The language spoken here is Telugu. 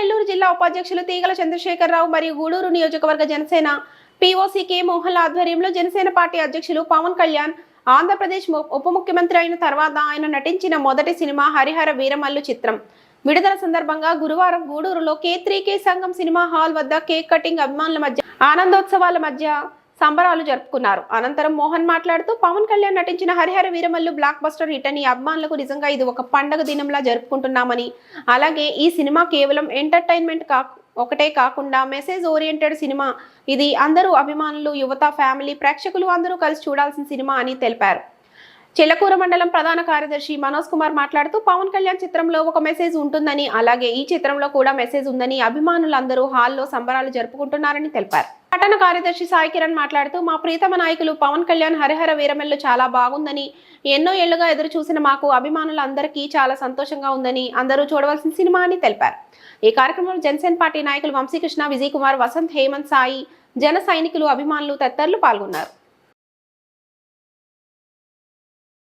నెల్లూరు జిల్లా ఉపాధ్యక్షులు తీగల చంద్రశేఖరరావు మరియు గూడూరు నియోజకవర్గ జనసేన పీఓసీ కె మోహన్ ఆధ్వర్యంలో జనసేన పార్టీ అధ్యక్షులు పవన్ కళ్యాణ్ ఆంధ్రప్రదేశ్ ఉప ముఖ్యమంత్రి అయిన తర్వాత ఆయన నటించిన మొదటి సినిమా హరిహర వీరమల్లు చిత్రం విడుదల సందర్భంగా గురువారం గూడూరులో K3K సంఘం సినిమా హాల్ వద్ద కేక్ కటింగ్ అభిమానుల మధ్య ఆనందోత్సవాల మధ్య సంబరాలు జరుపుకున్నారు. అనంతరం మోహన్ మాట్లాడుతూ పవన్ కళ్యాణ్ నటించిన Harihara Veeramallu block buster hit అని అభిమానులకు నిజంగా ఇది ఒక పండగ దినంలా జరుపుకుంటున్నామని, అలాగే ఈ సినిమా కేవలం ఎంటర్టైన్మెంట్ ఒకటే కాకుండా మెసేజ్ ఓరియంటెడ్ సినిమా, ఇది అందరూ అభిమానులు, యువత, ఫ్యామిలీ, ప్రేక్షకులు అందరూ కలిసి చూడాల్సిన సినిమా అని తెలిపారు. చిలకూరు మండలం ప్రధాన కార్యదర్శి మనోజ్ కుమార్ మాట్లాడుతూ పవన్ కళ్యాణ్ చిత్రంలో ఒక మెసేజ్ ఉంటుందని, అలాగే ఈ చిత్రంలో కూడా మెసేజ్ ఉందని అభిమానులందరూ హాల్లో సంబరాలు జరుపుకుంటున్నారని తెలిపారు. పట్టణ కార్యదర్శి సాయి కిరణ్ మాట్లాడుతూ మా ప్రీతమ నాయకులు పవన్ కళ్యాణ్ హరిహర వీరమల్లు చాలా బాగుందని, ఎన్నో ఏళ్లుగా ఎదురు చూసిన మాకు అభిమానులందరికీ చాలా సంతోషంగా ఉందని, అందరూ చూడవలసిన సినిమా అని తెలిపారు. ఈ కార్యక్రమంలో జనసేన పార్టీ నాయకులు వంశీకృష్ణ, విజయ్ కుమార్, వసంత్, హేమంత్, సాయి, జన సైనికులు, అభిమానులు తదితరులు పాల్గొన్నారు.